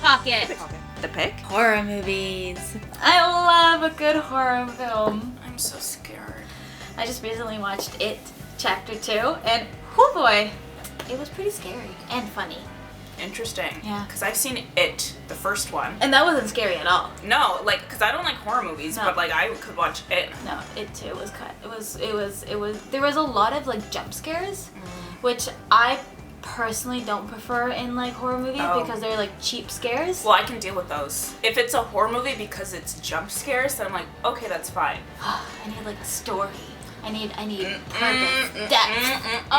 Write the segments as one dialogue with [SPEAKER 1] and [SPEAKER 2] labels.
[SPEAKER 1] Pocket.
[SPEAKER 2] The pick?
[SPEAKER 1] Horror movies. I love a good horror film.
[SPEAKER 2] I'm so scared.
[SPEAKER 1] I just recently watched It Chapter 2 and oh boy, it was pretty scary and funny.
[SPEAKER 2] Interesting.
[SPEAKER 1] Yeah.
[SPEAKER 2] Because I've seen It, the first one.
[SPEAKER 1] And that wasn't scary at all.
[SPEAKER 2] No, like, because I don't like horror movies,
[SPEAKER 1] No.
[SPEAKER 2] but like I could watch It.
[SPEAKER 1] No, It too was cut. It was there was a lot of like jump scares, which I personally don't prefer in like horror movies because they're like cheap scares.
[SPEAKER 2] Well, I can deal with those. If it's a horror movie because it's jump scares, then I'm like, okay, that's fine.
[SPEAKER 1] I need like a story. I need purpose, depth.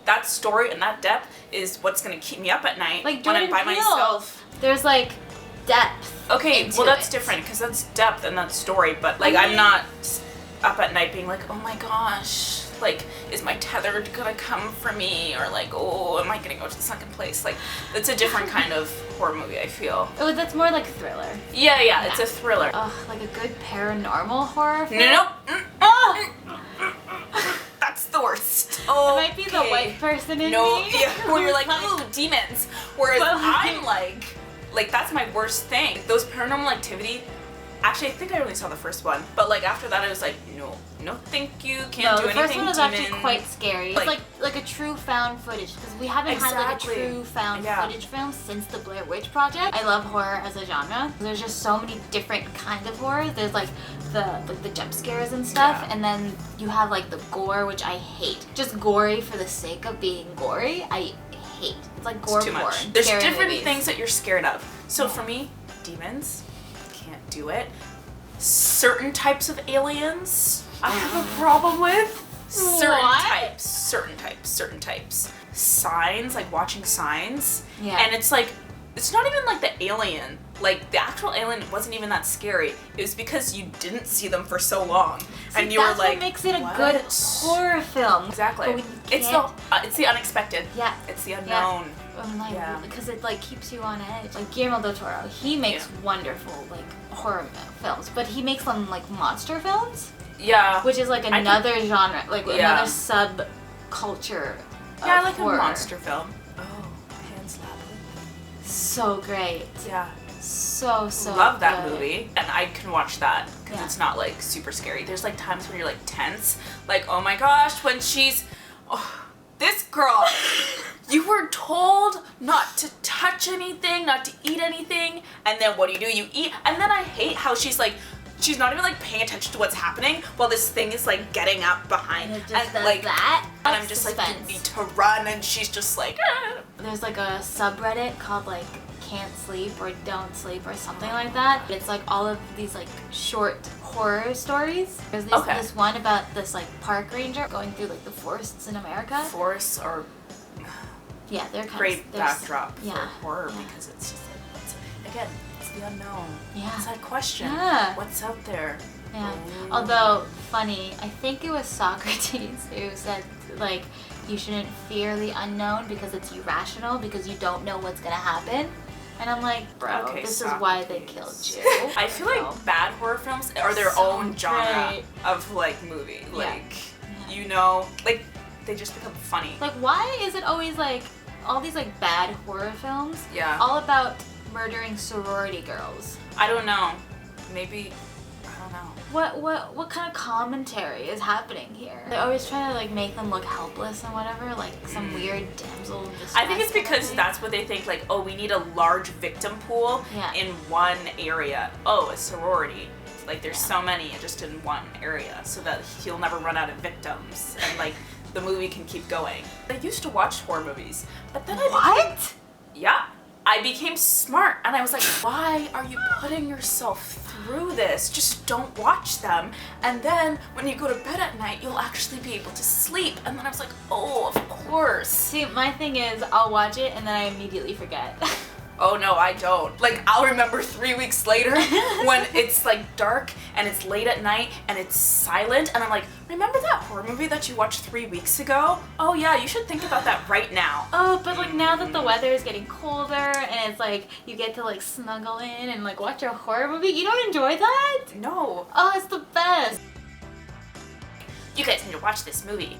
[SPEAKER 2] That story and that depth is what's gonna keep me up at night
[SPEAKER 1] Like
[SPEAKER 2] when I'm
[SPEAKER 1] Jordan
[SPEAKER 2] by
[SPEAKER 1] Peele.
[SPEAKER 2] myself.
[SPEAKER 1] There's like depth.
[SPEAKER 2] Okay,
[SPEAKER 1] into
[SPEAKER 2] well that's
[SPEAKER 1] it.
[SPEAKER 2] different because that's depth and that's story. But like
[SPEAKER 1] I mean-
[SPEAKER 2] I'm not up at night being like, oh my gosh, like is my tether gonna come for me, or like, oh, am I gonna go to the second place? Like that's a different kind of horror movie. I feel.
[SPEAKER 1] Oh, that's more like thriller.
[SPEAKER 2] Yeah, it's a thriller.
[SPEAKER 1] Ugh, like a good paranormal horror film.
[SPEAKER 2] No. That's the worst. Oh,
[SPEAKER 1] It might be the white person in
[SPEAKER 2] No,
[SPEAKER 1] me.
[SPEAKER 2] yeah, where you're like, ooh, demons. Whereas
[SPEAKER 1] But
[SPEAKER 2] I'm like that's my worst thing. Those Paranormal Activity. Actually, I think I only saw the first one, but like after that, I was like, no, thank you, can't
[SPEAKER 1] No,
[SPEAKER 2] do
[SPEAKER 1] the
[SPEAKER 2] anything.
[SPEAKER 1] first one was
[SPEAKER 2] demon.
[SPEAKER 1] actually quite scary. It's like a true found footage because we haven't had like a
[SPEAKER 2] Exactly.
[SPEAKER 1] true found
[SPEAKER 2] Yeah.
[SPEAKER 1] footage film since the Blair Witch Project. I love horror as a genre. There's just so many different kinds of horror. There's like the jump scares and stuff,
[SPEAKER 2] Yeah.
[SPEAKER 1] and then you have like the gore, which I hate. Just gory for the sake of being gory. I hate. It's like gore
[SPEAKER 2] It's too
[SPEAKER 1] porn.
[SPEAKER 2] much. There's
[SPEAKER 1] Scary
[SPEAKER 2] different
[SPEAKER 1] movies.
[SPEAKER 2] things that you're scared of. So for me, demons, can't do it. Certain types of aliens, I have a problem with. Certain types. Signs, like watching Signs.
[SPEAKER 1] Yeah.
[SPEAKER 2] And it's like, it's not even like the alien. Like the actual alien wasn't even that scary. It was because you didn't see them for so long, and you were
[SPEAKER 1] that's
[SPEAKER 2] like,
[SPEAKER 1] what makes it a
[SPEAKER 2] "What?"
[SPEAKER 1] good horror film.
[SPEAKER 2] Exactly.
[SPEAKER 1] But we
[SPEAKER 2] It's
[SPEAKER 1] can't-
[SPEAKER 2] it's the unexpected.
[SPEAKER 1] Yeah.
[SPEAKER 2] It's the unknown.
[SPEAKER 1] Like,
[SPEAKER 2] Yeah.
[SPEAKER 1] because it like keeps you on edge. Like Guillermo del Toro, he makes wonderful like horror films, but he makes them like monster films,
[SPEAKER 2] Yeah.
[SPEAKER 1] which is like another genre, like another subculture.
[SPEAKER 2] Yeah, I
[SPEAKER 1] of
[SPEAKER 2] like
[SPEAKER 1] horror.
[SPEAKER 2] a monster film. Oh, Pan's
[SPEAKER 1] So great,
[SPEAKER 2] Yeah.
[SPEAKER 1] so
[SPEAKER 2] Love that
[SPEAKER 1] good.
[SPEAKER 2] movie, and I can watch that because
[SPEAKER 1] Yeah.
[SPEAKER 2] it's not like super scary. There's like times when you're like tense, like oh my gosh, when she's, this girl, you were told not to touch anything, not to eat anything, and then what do? You eat, and then I hate how she's like. She's not even like paying attention to what's happening while this thing is like getting up behind
[SPEAKER 1] And it just does
[SPEAKER 2] like
[SPEAKER 1] that.
[SPEAKER 2] and I'm just like, you need to run, and she's just like, ah.
[SPEAKER 1] There's like a subreddit called like Can't Sleep or Don't Sleep or something like that. It's like all of these like short horror stories. There's this one about this like park ranger going through like the forests in America.
[SPEAKER 2] Forests are
[SPEAKER 1] Yeah, they're kind
[SPEAKER 2] great
[SPEAKER 1] of
[SPEAKER 2] backdrop
[SPEAKER 1] yeah,
[SPEAKER 2] for horror
[SPEAKER 1] yeah.
[SPEAKER 2] because it's just like, again, it's the unknown.
[SPEAKER 1] Yeah.
[SPEAKER 2] It's that question.
[SPEAKER 1] Yeah.
[SPEAKER 2] What's out there?
[SPEAKER 1] Yeah.
[SPEAKER 2] Ooh.
[SPEAKER 1] Although funny, I think it was Socrates who said like you shouldn't fear the unknown because it's irrational because you don't know what's gonna happen. And I'm like, bro,
[SPEAKER 2] Okay,
[SPEAKER 1] this is why they killed
[SPEAKER 2] Socrates.
[SPEAKER 1] you.
[SPEAKER 2] I feel like bad horror films are their
[SPEAKER 1] So
[SPEAKER 2] own genre
[SPEAKER 1] great.
[SPEAKER 2] of like movie.
[SPEAKER 1] Yeah.
[SPEAKER 2] Like, you know, like they just become funny.
[SPEAKER 1] Like, why is it always like all these like bad horror films?
[SPEAKER 2] Yeah.
[SPEAKER 1] All about murdering sorority girls.
[SPEAKER 2] I don't know. Maybe, I don't know.
[SPEAKER 1] What kind of commentary is happening here? They're always trying to like make them look helpless and whatever, like some weird damsel in distress.
[SPEAKER 2] I think it's
[SPEAKER 1] kind of
[SPEAKER 2] because
[SPEAKER 1] thing.
[SPEAKER 2] that's what they think, like, oh, we need a large victim pool
[SPEAKER 1] Yeah.
[SPEAKER 2] in one area. Oh, a sorority. Like, there's so many just in one area, so that he'll never run out of victims, and, like, the movie can keep going. I used to watch horror movies, but then I became smart, and I was like, why are you putting yourself through this? Just don't watch them, and then when you go to bed at night, you'll actually be able to sleep. And then I was like, oh, of course.
[SPEAKER 1] See, my thing is, I'll watch it and then I immediately forget.
[SPEAKER 2] Oh no, I don't. Like, I'll remember 3 weeks later when it's like dark and it's late at night and it's silent, and I'm like, remember that horror movie that you watched 3 weeks ago? Oh yeah, you should think about that right now.
[SPEAKER 1] Oh, but like now that the weather is getting colder and it's like you get to like snuggle in and like watch a horror movie, you don't enjoy that?
[SPEAKER 2] No.
[SPEAKER 1] Oh, it's the best.
[SPEAKER 2] You guys need to watch this movie.